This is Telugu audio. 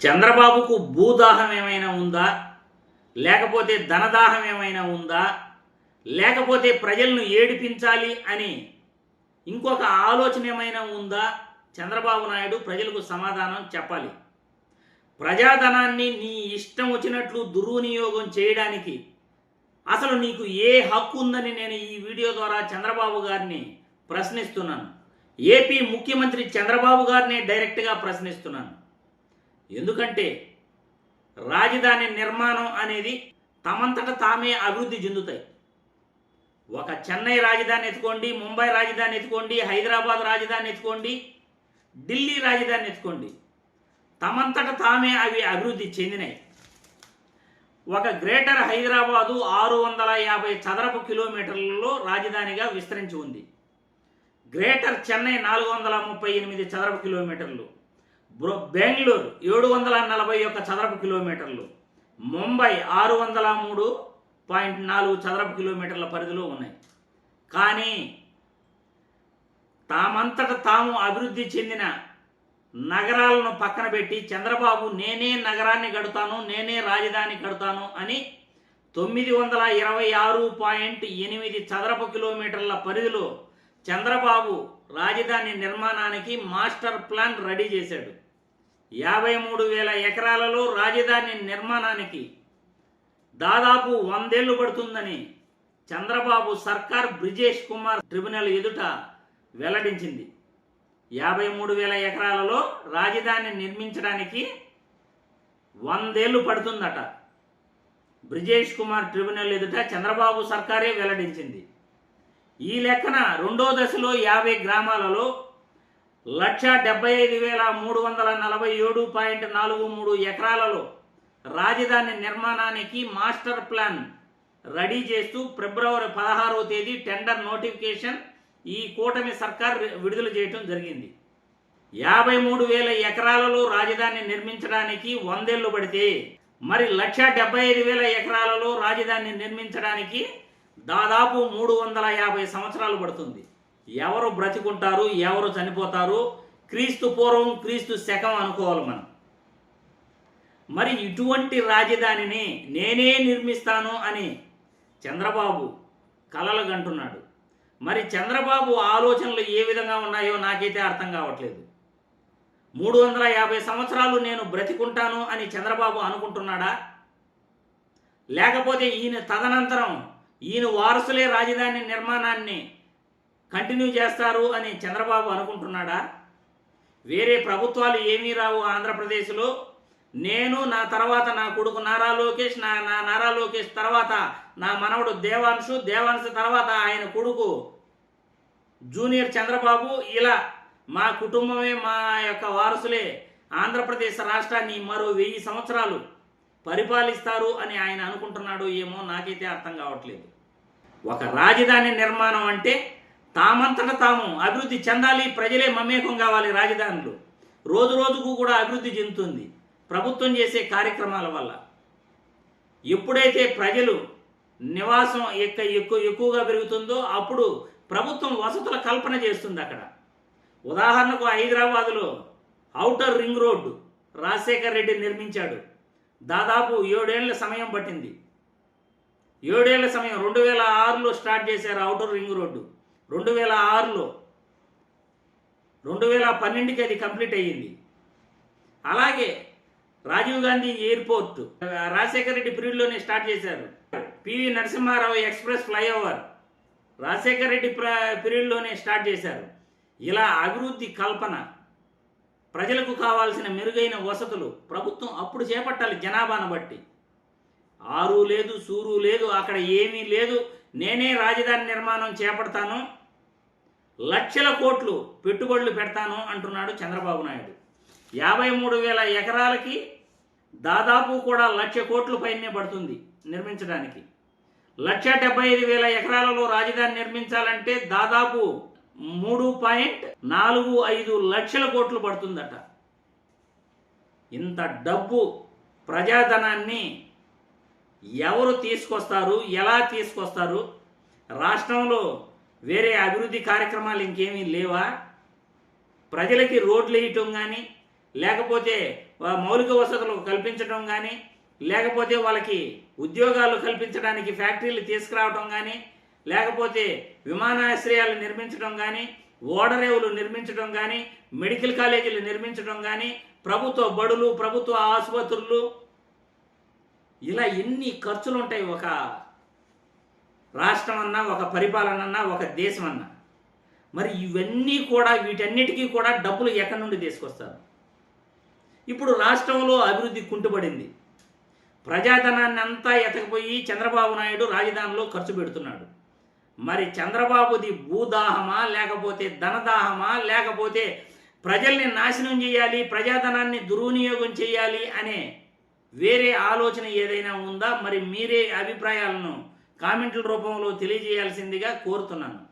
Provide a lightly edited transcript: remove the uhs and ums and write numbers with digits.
చంద్రబాబుకు భూదాహం ఏమైనా ఉందా, లేకపోతే ధనదాహం ఏమైనా ఉందా, లేకపోతే ప్రజలను ఏడిపించాలి అని ఇంకొక ఆలోచన ఏమైనా ఉందా? చంద్రబాబు నాయుడు ప్రజలకు సమాధానం చెప్పాలి. ప్రజాధనాన్ని నీ ఇష్టం వచ్చినట్లు దుర్వినియోగం చేయడానికి అసలు నీకు ఏ హక్కు ఉందని నేను ఈ వీడియో ద్వారా చంద్రబాబు గారిని ప్రశ్నిస్తున్నాను. ఏపీ ముఖ్యమంత్రి చంద్రబాబు గారిని డైరెక్ట్గా ప్రశ్నిస్తున్నాను. ఎందుకంటే రాజధాని నిర్మాణం అనేది తమంతట తామే అభివృద్ధి చెందుతాయి. ఒక చెన్నై రాజధాని ఎత్తుకోండి, ముంబై రాజధాని ఎత్తుకోండి, హైదరాబాద్ రాజధాని ఎత్తుకోండి, ఢిల్లీ రాజధాని ఎత్తుకోండి, తమంతట తామే అవి అభివృద్ధి చెందినాయి. ఒక గ్రేటర్ హైదరాబాదు 650 చదరపు కిలోమీటర్లలో రాజధానిగా విస్తరించి ఉంది. గ్రేటర్ చెన్నై 438 చదరపు కిలోమీటర్లు, బెంగళూరు 741 చదరపు కిలోమీటర్లు, ముంబై 603.4 చదరపు కిలోమీటర్ల పరిధిలో ఉన్నాయి. కానీ తామంతట తాము అభివృద్ధి చెందిన నగరాలను పక్కన పెట్టి చంద్రబాబు నేనే నగరాన్ని కడతాను, నేనే రాజధాని కడతాను అని 926.8 చదరపు కిలోమీటర్ల పరిధిలో చంద్రబాబు రాజధాని నిర్మాణానికి మాస్టర్ ప్లాన్ రెడీ చేశాడు. 53,000 ఎకరాలలో రాజధాని నిర్మాణానికి దాదాపు 100 ఏళ్లు పడుతుందని చంద్రబాబు సర్కార్ బ్రిజేష్ కుమార్ ట్రిబ్యునల్ ఎదుట వెల్లడించింది. 53,000 ఎకరాలలో రాజధాని నిర్మించడానికి 100 ఏళ్లు పడుతుందట. బ్రిజేష్ కుమార్ ట్రిబ్యునల్ ఎదుట చంద్రబాబు సర్కారే వెల్లడించింది. ఈ లెక్కన రెండో దశలో 50 గ్రామాలలో 175,347.43 ఎకరాలలో రాజధాని నిర్మాణానికి మాస్టర్ ప్లాన్ రెడీ చేస్తూ ఫిబ్రవరి 16వ తేదీ టెండర్ నోటిఫికేషన్ ఈ కూటమి సర్కార్ విడుదల చేయడం జరిగింది. 53,000 ఎకరాలలో రాజధాని నిర్మించడానికి 100 ఏళ్లు పడితే మరి 175,000 ఎకరాలలో రాజధాని నిర్మించడానికి దాదాపు 350 సంవత్సరాలు పడుతుంది. ఎవరు బ్రతికుంటారు, ఎవరు చనిపోతారు, క్రీస్తు పూర్వం క్రీస్తు శకం అనుకోవాలి మనం. మరి ఇటువంటి రాజధానిని నేనే నిర్మిస్తాను అని చంద్రబాబు కలలుగంటున్నాడు. మరి చంద్రబాబు ఆలోచనలు ఏ విధంగా ఉన్నాయో నాకైతే అర్థం కావట్లేదు. 350 సంవత్సరాలు నేను బ్రతికుంటాను అని చంద్రబాబు అనుకుంటున్నాడా? లేకపోతే ఈయన తదనంతరం ఈయన వారసులే రాజధాని నిర్మాణాన్ని కంటిన్యూ చేస్తారు అని చంద్రబాబు అనుకుంటున్నాడా? వేరే ప్రభుత్వాలు ఏమీ రావు ఆంధ్రప్రదేశ్లో, నేను నా తర్వాత నా కొడుకు నారా లోకేష్, నారా లోకేష్ తర్వాత నా మనవడు దేవాంశు తర్వాత ఆయన కొడుకు జూనియర్ చంద్రబాబు, ఇలా మా కుటుంబమే మా యొక్క వారసులే ఆంధ్రప్రదేశ్ రాష్ట్రాన్ని మరో 1000 సంవత్సరాలు పరిపాలిస్తారు అని ఆయన అనుకుంటున్నాడు ఏమో, నాకైతే అర్థం కావట్లేదు. ఒక రాజధాని నిర్మాణం అంటే తామంతట తాము అభివృద్ధి చెందాలి, ప్రజలే మమేకం కావాలి. రాజధానులు రోజు రోజుకు కూడా అభివృద్ధి చెందుతుంది ప్రభుత్వం చేసే కార్యక్రమాల వల్ల. ఎప్పుడైతే ప్రజలు నివాసం ఎక్కువగా పెరుగుతుందో అప్పుడు ప్రభుత్వం వసతుల కల్పన చేస్తుంది అక్కడ. ఉదాహరణకు హైదరాబాదులో outer ring road Rajasekhar Reddy నిర్మించాడు. దాదాపు 7 ఏళ్ల సమయం పట్టింది. 7 ఏళ్ల సమయం. 2006లో స్టార్ట్ చేశారు ఔటర్ రింగ్ రోడ్డు. 2006లో 2012కి అది కంప్లీట్ అయ్యింది. అలాగే రాజీవ్ గాంధీ ఎయిర్పోర్ట్ రాజశేఖర రెడ్డి పీరియడ్లోనే స్టార్ట్ చేశారు. పివి నరసింహారావు ఎక్స్ప్రెస్ ఫ్లైఓవర్ రాజశేఖర రెడ్డి పీరియడ్లోనే స్టార్ట్ చేశారు. ఇలా అభివృద్ధి కల్పన, ప్రజలకు కావాల్సిన మెరుగైన వసతులు ప్రభుత్వం అప్పుడు చేపట్టాలి. జనాభాను బట్టి ఆరు లేదు, సూరు లేదు, అక్కడ ఏమీ లేదు, నేనే రాజధాని నిర్మాణం చేపడతాను, లక్షల కోట్లు పెట్టుబడులు పెడతాను అంటున్నాడు చంద్రబాబు నాయుడు. 53,000 ఎకరాలకి దాదాపు కూడా 1,00,000 కోట్ల పైనే పడుతుంది నిర్మించడానికి. 1,75,000 ఎకరాలలో రాజధాని నిర్మించాలంటే దాదాపు 3.45 లక్షల కోట్లు పడుతుందట. ఇంత డబ్బు ప్రజాధనాన్ని ఎవరు తీసుకొస్తారు, ఎలా తీసుకొస్తారు? రాష్ట్రంలో వేరే అభివృద్ధి కార్యక్రమాలు ఇంకేమీ లేవా? ప్రజలకి రోడ్లు వేయటం కానీ, లేకపోతే మౌలిక వసతులు కల్పించడం కానీ, లేకపోతే వాళ్ళకి ఉద్యోగాలు కల్పించడానికి ఫ్యాక్టరీలు తీసుకురావడం కానీ, లేకపోతే విమానాశ్రయాలు నిర్మించడం కానీ, ఓడరేవులు నిర్మించడం కానీ, మెడికల్ కాలేజీలు నిర్మించడం కానీ, ప్రభుత్వ బడులు, ప్రభుత్వ ఆసుపత్రులు, ఇలా ఎన్ని ఖర్చులు ఉంటాయి ఒక రాష్ట్రం అన్నా, ఒక పరిపాలన అన్నా, ఒక దేశం అన్నా. మరి ఇవన్నీ కూడా, వీటన్నిటికీ కూడా డబ్బులు ఎక్కడి నుండి తీసుకొస్తారు? ఇప్పుడు రాష్ట్రంలో అభివృద్ధి కుంటుపడింది. ప్రజాధనాన్ని అంతా ఎతకపోయి చంద్రబాబు నాయుడు రాజధానిలో ఖర్చు పెడుతున్నాడు. మరి చంద్రబాబుది భూదాహమా, లేకపోతే ధనదాహమా, లేకపోతే ప్రజల్ని నాశనం చేయాలి, ప్రజాధనాన్ని దుర్వినియోగం చేయాలి అనే వేరే ఆలోచన ఏదైనా ఉందా? మరి మీరే అభిప్రాయాలను కామెంట్ల రూపంలో తెలియజేయాల్సిందిగా కోరుతున్నాను.